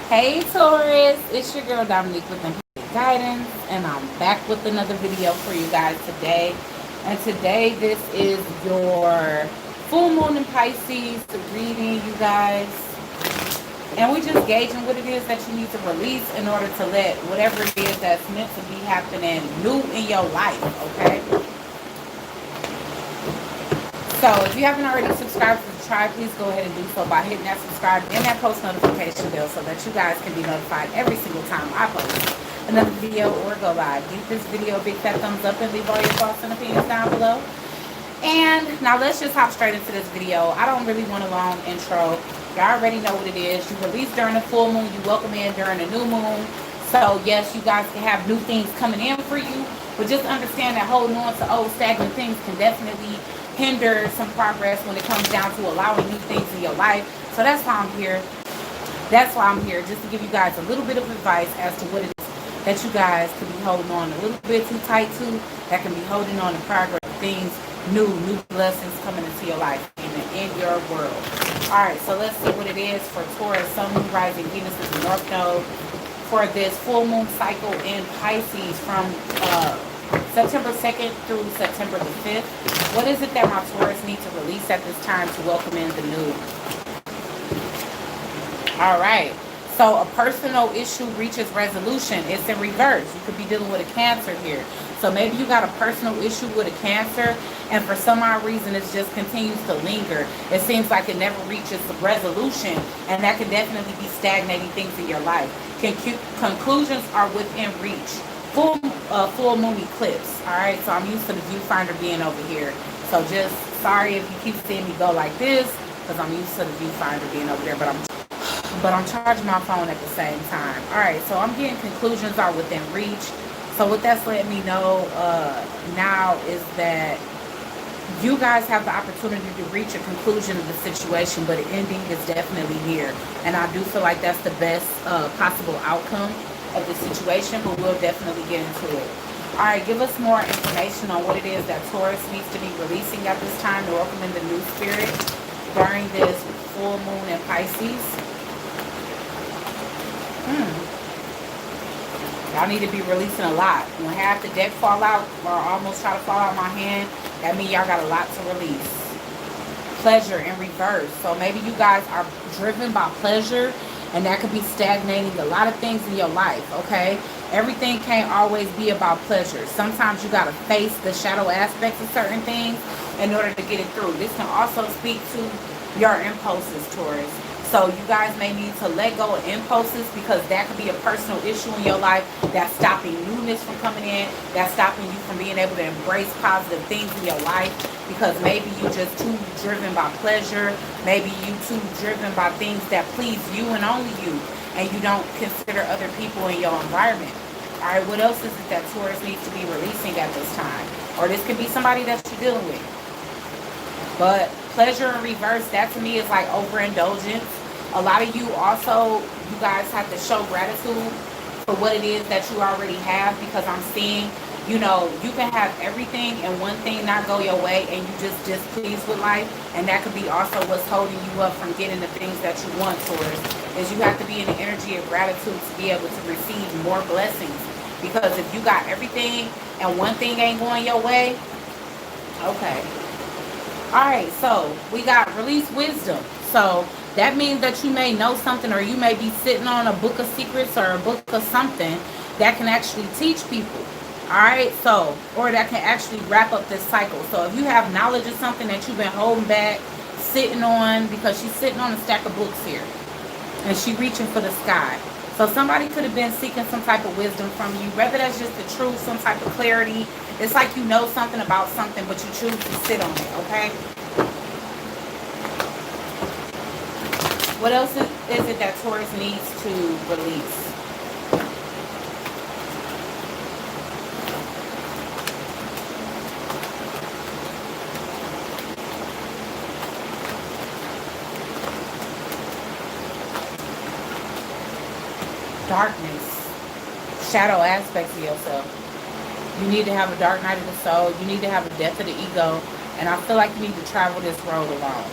Hey Taurus, it's your girl Dominique with Intuitive Guidance, and I'm back with another video for you guys today. And today, this is your full moon in Pisces reading, you guys. And we're just gauging what it is that you need to release in order to let whatever it is that's meant to be happening new in your life, okay? So if you haven't already subscribed to the tribe, please go ahead and do so by hitting that subscribe and that post notification bell so that you guys can be notified every single time I post another video or go live. Give this video a big fat thumbs up and leave all your thoughts and opinions down below. And now let's just hop straight into this video. I don't really want a long intro. You already know what it is. You release during the full moon. You welcome in during the new moon. So yes, you guys can have new things coming in for you. But just understand that holding on to old stagnant things can definitely hinder some progress when it comes down to allowing new things in your life. So that's why I'm here. That's why I'm here, just to give you guys a little bit of advice as to what it is that you guys could be holding on a little bit too tight to, that can be holding on to progress, things new blessings coming into your life and in your world. All right, so let's see what it is for Taurus, Sun, Moon, Rising, Venus is the North Node for this full moon cycle in Pisces from September 2nd through September the 5th. What is it that my Taurus need to release at this time to welcome in the new? All right. So a personal issue reaches resolution. It's in reverse. You could be dealing with a Cancer here. So maybe you got a personal issue with a Cancer, and for some odd reason it just continues to linger. It seems like it never reaches resolution, and that can definitely be stagnating things in your life. Conclusions are within reach. Full moon eclipse. All right, so I'm used to the viewfinder being over here. So just sorry if you keep seeing me go like this, because I'm used to the viewfinder being over there, but I'm charging my phone at the same time. All right, so I'm getting conclusions are within reach. So what that's letting me know now is that you guys have the opportunity to reach a conclusion of the situation, but an ending is definitely near. And I do feel like that's the best possible outcome of the situation, but we'll definitely get into it. All right, give us more information on what it is that Taurus needs to be releasing at this time to welcome in the new spirit during this full moon in Pisces. Y'all need to be releasing a lot. When half the deck fall out or almost try to fall out my hand, that means y'all got a lot to release. Pleasure in reverse. So maybe you guys are driven by pleasure, and that could be stagnating a lot of things in your life, okay? Everything can't always be about pleasure. Sometimes you got to face the shadow aspects of certain things in order to get it through. This can also speak to your impulses, Taurus. So you guys may need to let go of impulses, because that could be a personal issue in your life that's stopping newness from coming in, that's stopping you from being able to embrace positive things in your life, because maybe you're just too driven by pleasure, maybe you too driven by things that please you and only you, and you don't consider other people in your environment. All right, what else is it that Taurus needs to be releasing at this time? Or this could be somebody that you're dealing with. But pleasure in reverse, that to me is like overindulgence. A lot of you also, you guys have to show gratitude for what it is that you already have, because I'm seeing, you know, you can have everything and one thing not go your way and you just displeased with life. And that could be also what's holding you up from getting the things that you want, Taurus, is you have to be in the energy of gratitude to be able to receive more blessings. Because if you got everything and one thing ain't going your way, okay. All right, so we got release wisdom. So that means that you may know something, or you may be sitting on a book of secrets or a book of something that can actually teach people. All right, so, or that can actually wrap up this cycle. So if you have knowledge of something that you've been holding back, sitting on, because she's sitting on a stack of books here, and she reaching for the sky. So somebody could have been seeking some type of wisdom from you, whether that's just the truth, some type of clarity. It's like you know something about something, but you choose to sit on it, okay? What else is it that Taurus needs to release? Darkness, shadow aspects of yourself. You need to have a dark night of the soul. You need to have a death of the ego. And I feel like you need to travel this road alone.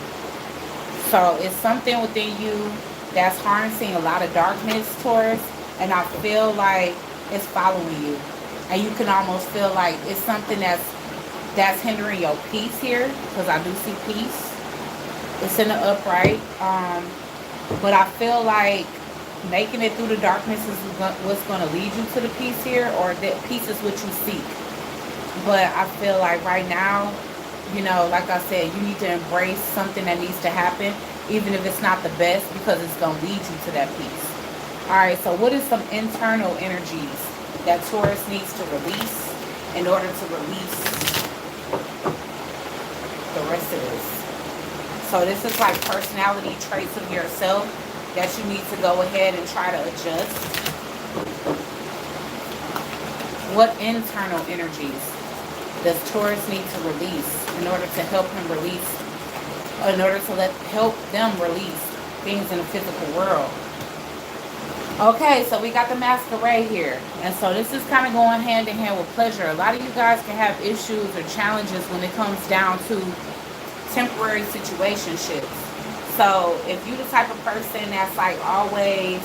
So it's something within you that's harnessing a lot of darkness, Taurus, and I feel like it's following you. And you can almost feel like it's something that's hindering your peace here, because I do see peace. It's in the upright. But I feel like making it through the darkness is what's going to lead you to the peace here, or that peace is what you seek. But I feel like right now, you know, like I said, you need to embrace something that needs to happen, even if it's not the best, because it's going to lead you to that peace. All right, so what is some internal energies that Taurus needs to release in order to release the rest of this? So this is like personality traits of yourself that you need to go ahead and try to adjust. What internal energies does Taurus need to release in order to help him release, in order to help them release things in the physical world? Okay, so we got the Masquerade here. And so this is kind of going hand in hand with pleasure. A lot of you guys can have issues or challenges when it comes down to temporary situationships. So if you the type of person that's like always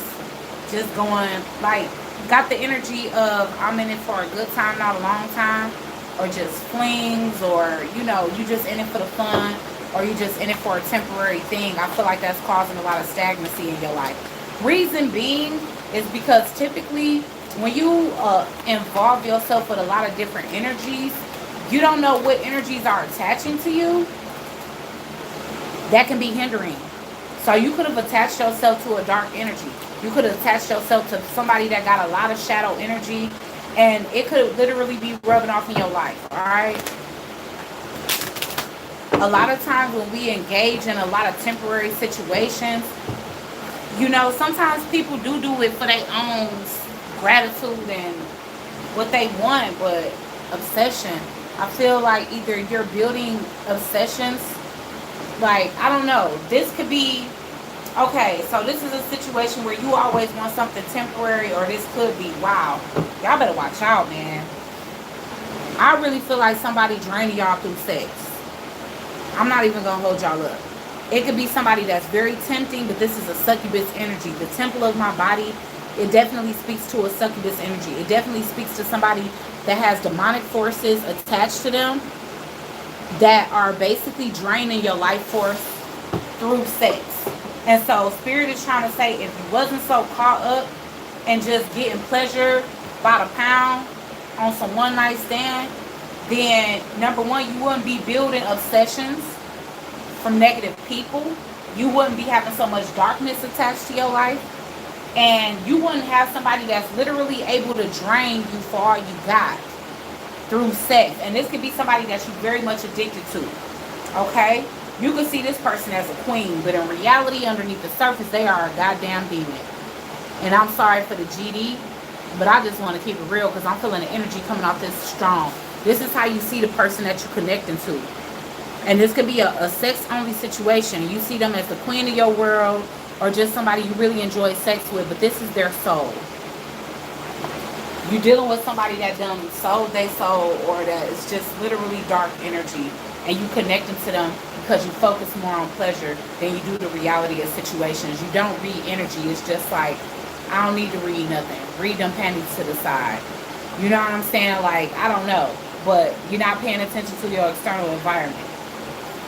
just going, like, got the energy of I'm in it for a good time, not a long time, or just flings, or, you know, you just in it for the fun, or you just in it for a temporary thing, I feel like that's causing a lot of stagnancy in your life. Reason being is because typically when you involve yourself with a lot of different energies, you don't know what energies are attaching to you that can be hindering. So you could have attached yourself to a dark energy. You could have attached yourself to somebody that got a lot of shadow energy, and it could literally be rubbing off in your life. All right. A lot of times when we engage in a lot of temporary situations, you know, sometimes people do it for their own gratitude and what they want, but obsession, I feel like either you're building obsessions, like, I don't know, this could be, okay, so this is a situation where you always want something temporary, or this could be, wow, y'all better watch out, man. I really feel like somebody draining y'all through sex. I'm not even gonna hold y'all up. It could be somebody that's very tempting, but this is a succubus energy. The temple of my body, it definitely speaks to a succubus energy. It definitely speaks to somebody that has demonic forces attached to them that are basically draining your life force through sex. And so Spirit is trying to say, if you wasn't so caught up and just getting pleasure by the pound on some one night stand, then number one, you wouldn't be building obsessions from negative people. You wouldn't be having so much darkness attached to your life, and you wouldn't have somebody that's literally able to drain you for all you got through sex. And this could be somebody that you're very much addicted to. Okay, you can see this person as a queen, but in reality, underneath the surface, they are a goddamn demon. And I'm sorry for the GD, but I just want to keep it real, because I'm feeling the energy coming off this strong. This is how you see the person that you're connecting to. And this could be a sex-only situation. You see them as the queen of your world, or just somebody you really enjoy sex with, but this is their soul. You're dealing with somebody that done sold their soul, or that is just literally dark energy, and you connecting to them because you focus more on pleasure than you do the reality of situations. You don't read energy. It's just like, I don't need to read nothing. Read them panties to the side. You know what I'm saying? Like, I don't know, but you're not paying attention to your external environment.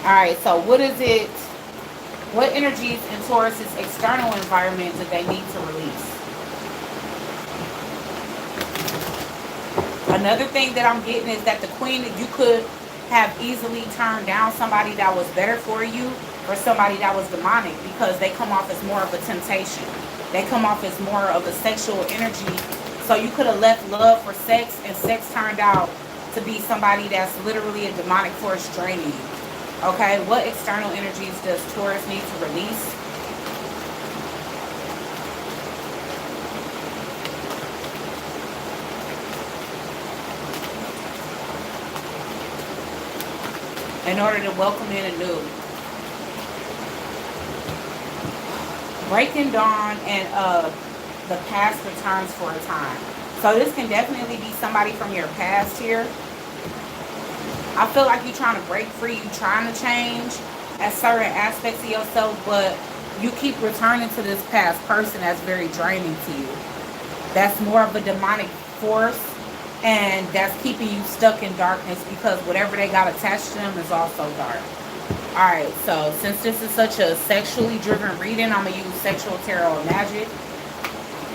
All right, so what is it? What energies in Taurus's external environment do they need to release? Another thing that I'm getting is that the queen, you could have easily turned down somebody that was better for you, or somebody that was demonic, because they come off as more of a temptation. They come off as more of a sexual energy. So you could have left love for sex, and sex turned out to be somebody that's literally a demonic force draining you. Okay, what external energies does Taurus need to release? In order to welcome in anew. Breaking dawn, and the past returns for a time. So this can definitely be somebody from your past here. I feel like you're trying to break free, you're trying to change at certain aspects of yourself, but you keep returning to this past person that's very draining to you. That's more of a demonic force, and that's keeping you stuck in darkness because whatever they got attached to them is also dark. Alright, so since this is such a sexually driven reading, I'm going to use sexual tarot and magic.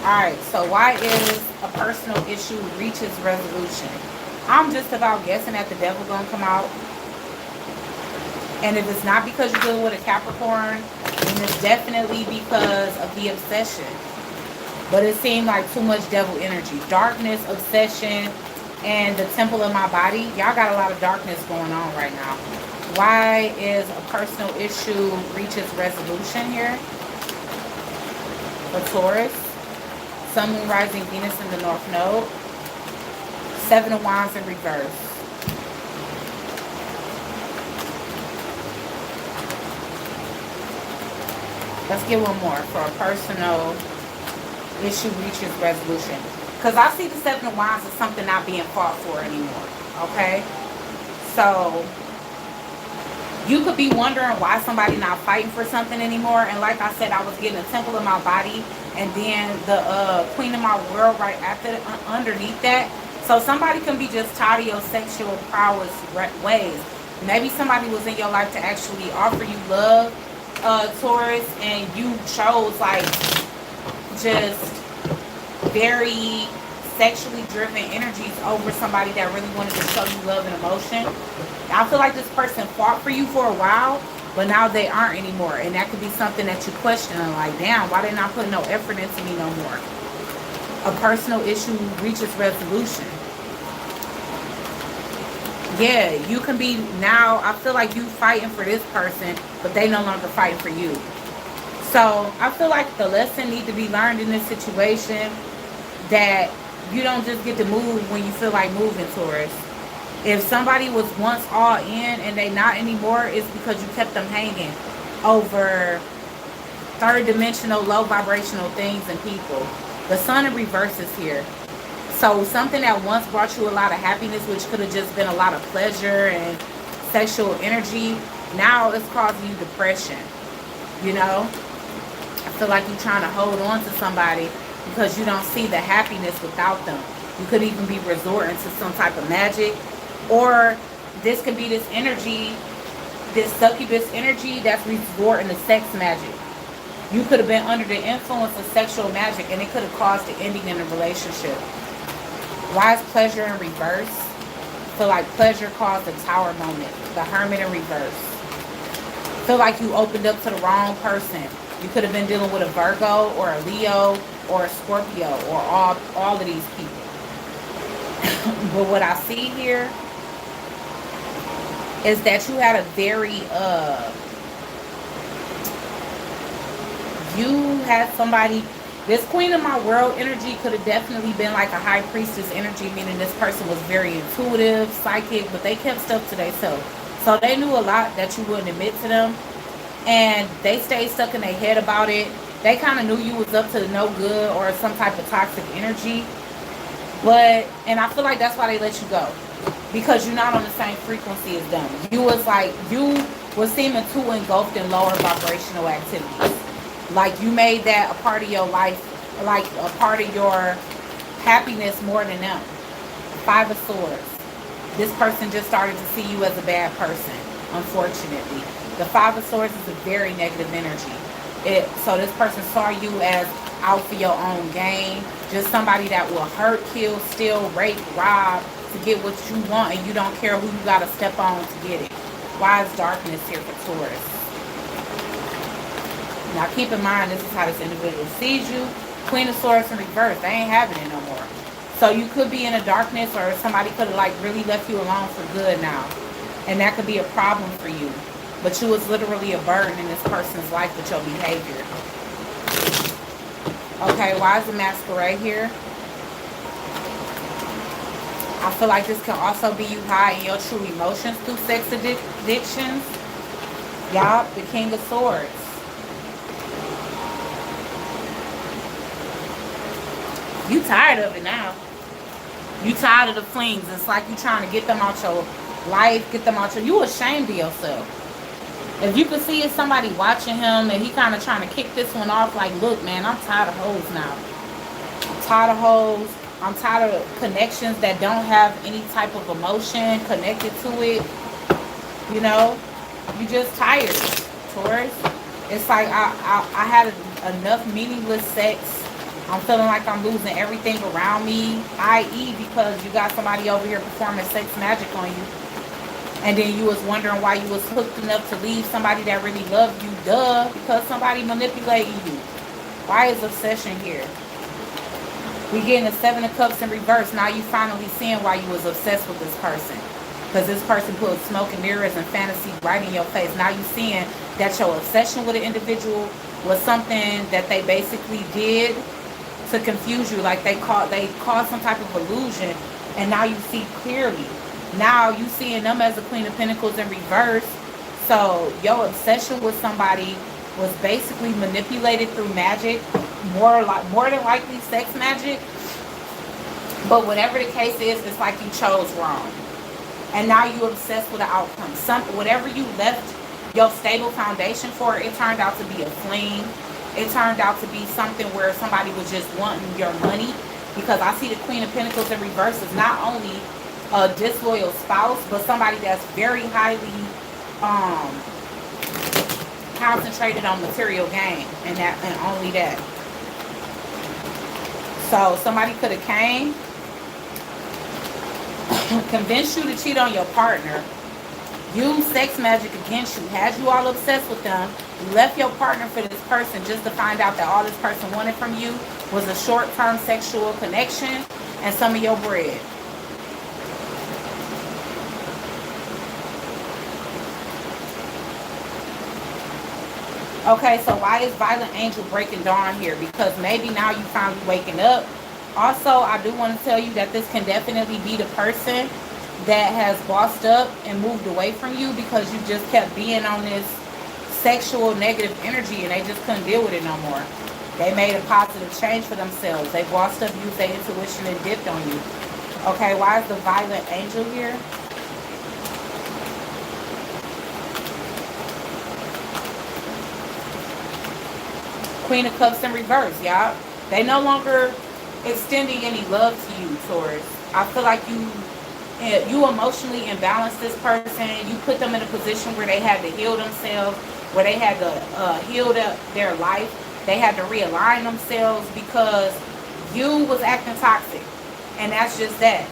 Alright, so why is a personal issue reaches resolution? I'm just about guessing that the devil going to come out. And if it's not because you're dealing with a Capricorn, then it's definitely because of the obsession. But it seemed like too much devil energy. Darkness, obsession, and the temple of my body. Y'all got a lot of darkness going on right now. Why is a personal issue reaches resolution here? For Taurus. Sun, Moon, Rising, Venus in the North Node. Seven of Wands in reverse. Let's get one more for a personal issue reaches resolution. Because I see the Seven of Wands as something not being fought for anymore. Okay? So, you could be wondering why somebody not fighting for something anymore. And like I said, I was getting a temple of my body. And then the queen of my world right after, underneath that. So somebody can be just tired of your sexual prowess ways. Maybe somebody was in your life to actually offer you love, Taurus, and you chose like just very sexually driven energies over somebody that really wanted to show you love and emotion. I feel like this person fought for you for a while, but now they aren't anymore. And that could be something that you question, like, damn, why they not putting no effort into me no more? A personal issue reaches resolution. Yeah, you can be now, I feel like you fighting for this person, but they no longer fighting for you. So I feel like the lesson needs to be learned in this situation that you don't just get to move when you feel like moving, Taurus. If somebody was once all in and they not anymore, it's because you kept them hanging over third dimensional, low vibrational things and people. The Sun in reverse is here. So something that once brought you a lot of happiness, which could have just been a lot of pleasure and sexual energy, now it's causing you depression. You know? I feel like you're trying to hold on to somebody because you don't see the happiness without them. You could even be resorting to some type of magic. Or this could be this energy, this succubus energy that's resorting to sex magic. You could have been under the influence of sexual magic and it could have caused the ending in a relationship. Why is pleasure in reverse? I feel like pleasure caused the Tower moment. The Hermit in reverse. I feel like you opened up to the wrong person. You could have been dealing with a Virgo or a Leo or a Scorpio or all of these people. But what I see here is that you had a very, you had somebody, this Queen of my world energy could have definitely been like a High Priestess energy, meaning this person was very intuitive, psychic, but they kept stuff to themselves. So they knew a lot that you wouldn't admit to them. And they stayed stuck in their head about it. They kind of knew you was up to no good or some type of toxic energy. And I feel like that's why they let you go. Because you're not on the same frequency as them. You was seeming too engulfed in lower vibrational activities. Like you made that a part of your life, like a part of your happiness more than them. Five of Swords. This person just started to see you as a bad person, unfortunately. The Five of Swords is a very negative energy. So this person saw you as out for your own gain. Just somebody that will hurt, kill, steal, rape, rob to get what you want, and you don't care who you got to step on to get it. Why is darkness here for Taurus? Now keep in mind, this is how this individual sees you. Queen of Swords in reverse. They ain't having it no more. So you could be in a darkness, or somebody could have like really left you alone for good now. And that could be a problem for you. But you was literally a burden in this person's life with your behavior. Okay, why is the Masquerade here? I feel like this can also be you hiding your true emotions through sex addictions. Y'all, the King of Swords. You tired of it now. You tired of the flings. It's like you trying to get them out your life, get them out your... You ashamed of yourself. If you can see it's somebody watching him and he kind of trying to kick this one off, like, look, man, I'm tired of hoes now. I'm tired of hoes. I'm tired of connections that don't have any type of emotion connected to it. You know, you just tired, Taurus. It's like I had enough meaningless sex. I'm feeling like I'm losing everything around me, i.e. because you got somebody over here performing sex magic on you. And then you was wondering why you was hooked enough to leave somebody that really loved you. Duh, because somebody manipulating you. Why is obsession here? We getting the 7 of Cups in reverse. Now you finally seeing why you was obsessed with this person. Because this person put smoke and mirrors and fantasy right in your face. Now you seeing that your obsession with an individual was something that they basically did to confuse you. Like they caused some type of illusion. And now you see clearly. Now you seeing them as the Queen of Pentacles in reverse. So your obsession with somebody was basically manipulated through magic. More than likely sex magic. But whatever the case is, it's like you chose wrong. And now you obsessed with the outcome. Whatever you left your stable foundation for, it turned out to be a fling. It turned out to be something where somebody was just wanting your money. Because I see the Queen of Pentacles in reverse is not only a disloyal spouse, but somebody that's very highly concentrated on material gain. And only that. So somebody could have came, convinced you to cheat on your partner, used sex magic against you, had you all obsessed with them. You left your partner for this person just to find out that all this person wanted from you was a short-term sexual connection and some of your bread. Okay, so why is Violent Angel breaking dawn here? Because maybe now you finally waking up. Also, I do want to tell you that this can definitely be the person that has bossed up and moved away from you because you just kept being on this sexual negative energy and they just couldn't deal with it no more. They made a positive change for themselves. They bossed up, used their intuition, and dipped on you. Okay, why is the Violent Angel here? Queen of Cups in reverse, y'all. They no longer extending any love to you, Taurus. I feel like you emotionally imbalanced this person. You put them in a position where they had to heal themselves, where they had to heal their life. They had to realign themselves because you was acting toxic. And that's just that.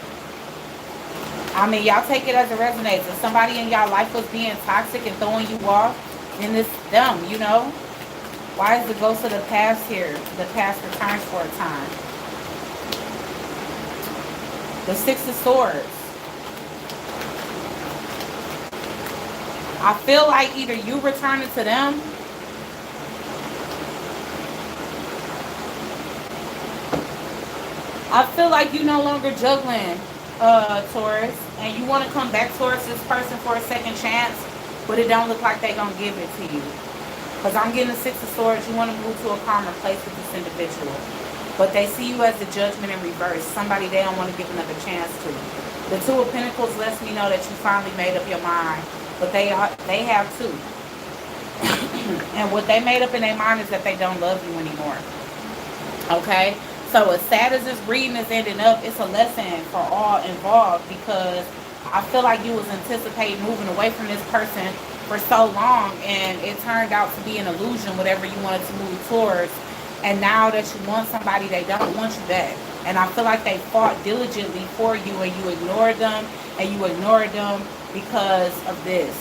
I mean, y'all take it as it resonates. If somebody in y'all life was being toxic and throwing you off, then it's them, you know? Why is the ghost of the past here? The past returns for a time. The 6 of Swords. I feel like either you returning to them. I feel like you no longer juggling, Taurus. And you want to come back towards this person for a second chance. But it don't look like they're going to give it to you. Because I'm getting the 6 of Swords. You want to move to a calmer place with this individual. But they see you as the Judgment in reverse. Somebody they don't want to give another chance to. The 2 of Pentacles lets me know that you finally made up your mind. But they have too. And what they made up in their mind is that they don't love you anymore. Okay? So as sad as this reading is ending up, it's a lesson for all involved. Because I feel like you was anticipating moving away from this person for so long, and it turned out to be an illusion, whatever you wanted to move towards. And now that you want somebody, they don't want you back. And I feel like they fought diligently for you, and you ignored them, and you ignored them because of this.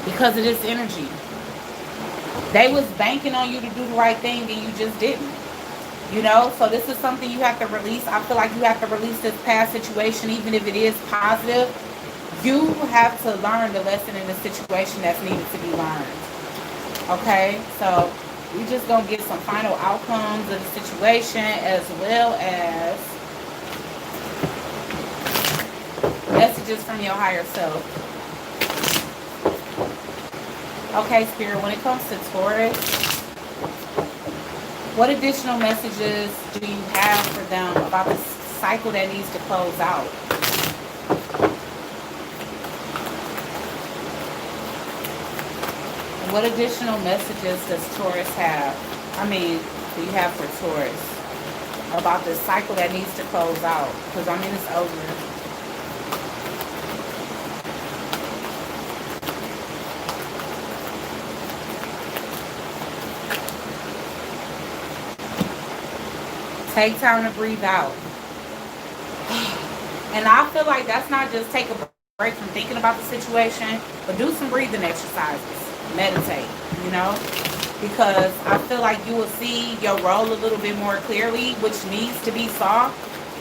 Because of this energy. They was banking on you to do the right thing, and you just didn't. You know, so this is something you have to release. I feel like you have to release this past situation, even if it is positive. You have to learn the lesson in the situation that's needed to be learned. Okay, so we just gonna get some final outcomes of the situation as well as messages from your higher self. Okay, Spirit, when it comes to Taurus, what additional messages do you have for them about this cycle that needs to close out? What additional messages does Taurus have? I mean, do you have for Taurus about this cycle that needs to close out? Because, I mean, it's over. Take time to breathe out. And I feel like that's not just take a break from thinking about the situation, but do some breathing exercises. Meditate, you know? Because I feel like you will see your role a little bit more clearly, which needs to be solved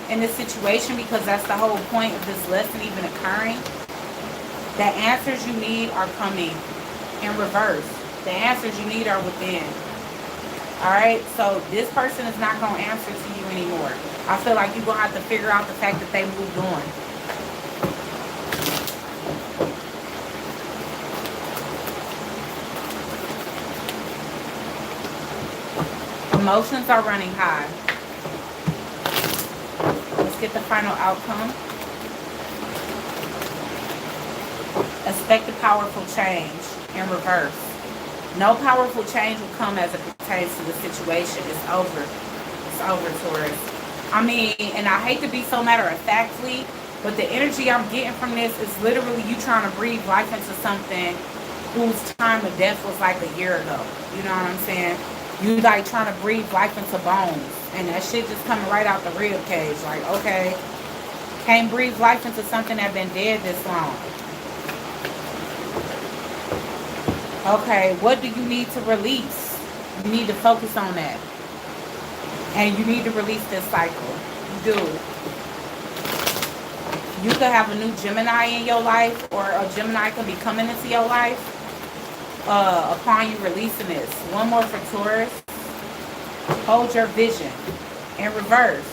in this situation, because that's the whole point of this lesson even occurring. The answers you need are coming in reverse. The answers you need are within. Alright, so this person is not going to answer to you anymore. I feel like you're going to have to figure out the fact that they moved on. Emotions are running high. Let's get the final outcome. Expect a powerful change in reverse. No powerful change will come as it pertains to the situation. It's over. It's over, Taurus. I mean, and I hate to be so matter-of-factly, but the energy I'm getting from this is literally you trying to breathe life into something whose time of death was like a year ago. You know what I'm saying? You like trying to breathe life into bones, and that shit just coming right out the rib cage. Like, okay, can't breathe life into something that been dead this long. Okay, what do you need to release? You need to focus on that. And you need to release this cycle. You do. You could have a new Gemini in your life, or a Gemini could be coming into your life upon you releasing this. One more for Taurus. Hold your vision in reverse.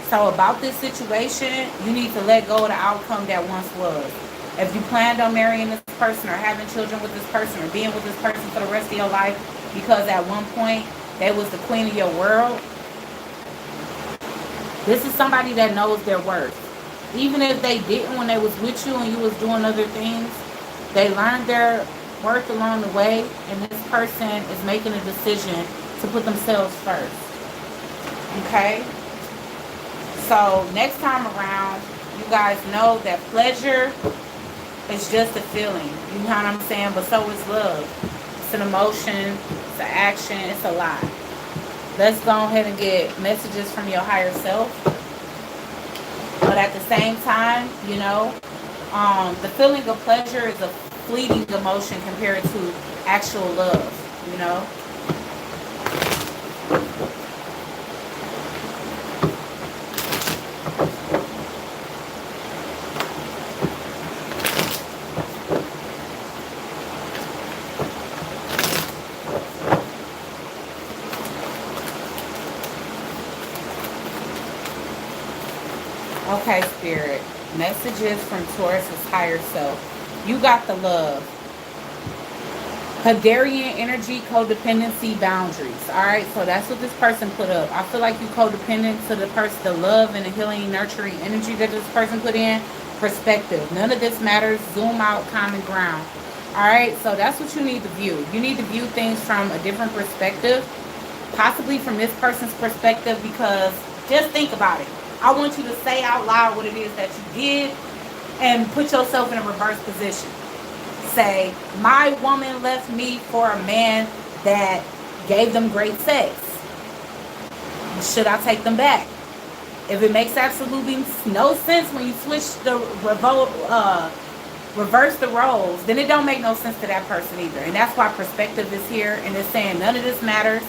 So about this situation, you need to let go of the outcome that once was. If you planned on marrying this person, or having children with this person, or being with this person for the rest of your life, because at one point they was the queen of your world, this is somebody that knows their worth. Even if they didn't when they was with you and you was doing other things, they learned their worth along the way, and this person is making a decision to put themselves first. Okay? So next time around, you guys know that pleasure is just a feeling. You know what I'm saying? But so is love. It's an emotion, it's an action, it's a lot. Let's go ahead and get messages from your higher self. But at the same time, you know, the feeling of pleasure is a fleeting emotion compared to actual love, you know. Okay, Spirit. Messages from Taurus's higher self. You got the love. Hadarian energy, codependency, boundaries. Alright, so that's what this person put up. I feel like you codependent to the person, the love and the healing, nurturing energy that this person put in. Perspective. None of this matters. Zoom out, common ground. Alright, so that's what you need to view. You need to view things from a different perspective. Possibly from this person's perspective, because just think about it. I want you to say out loud what it is that you did and put yourself in a reverse position. Say, my woman left me for a man that gave them great sex. Should I take them back? If it makes absolutely no sense when you switch the reverse the roles, then it don't make no sense to that person either. And that's why perspective is here, and it's saying none of this matters.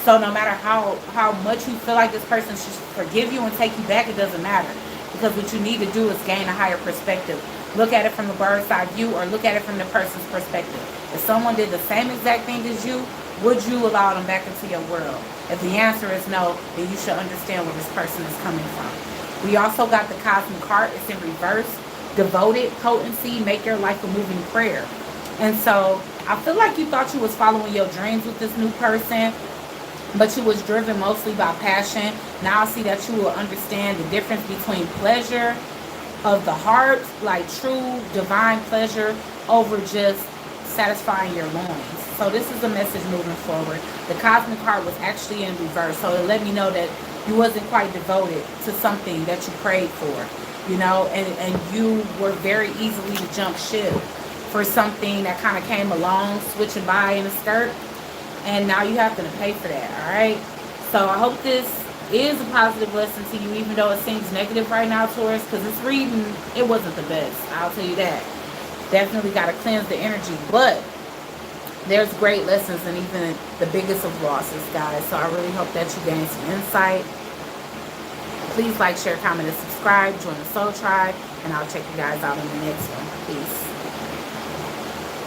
So no matter how much you feel like this person should forgive you and take you back, it doesn't matter. Because what you need to do is gain a higher perspective. Look at it from the bird's eye view, or look at it from the person's perspective. If someone did the same exact thing as you, would you allow them back into your world? If the answer is no, then you should understand where this person is coming from. We also got the cosmic heart. It's in reverse. Devoted, potency, make your life a moving prayer. And so I feel like you thought you was following your dreams with this new person, but you was driven mostly by passion. Now I see that you will understand the difference between pleasure of the heart, like true divine pleasure, over just satisfying your loins. So this is a message moving forward. The cosmic card was actually in reverse. So it let me know that you wasn't quite devoted to something that you prayed for, you know, and you were very easily to jump ship for something that kind of came along, switching by in a skirt. And now you have to pay for that, all right? So I hope this is a positive lesson to you, even though it seems negative right now, Taurus, because this reading, it wasn't the best. I'll tell you that. Definitely got to cleanse the energy, but there's great lessons in even the biggest of losses, guys. So I really hope that you gain some insight. Please like, share, comment, and subscribe. Join the Soul Tribe, and I'll check you guys out in the next one. Peace.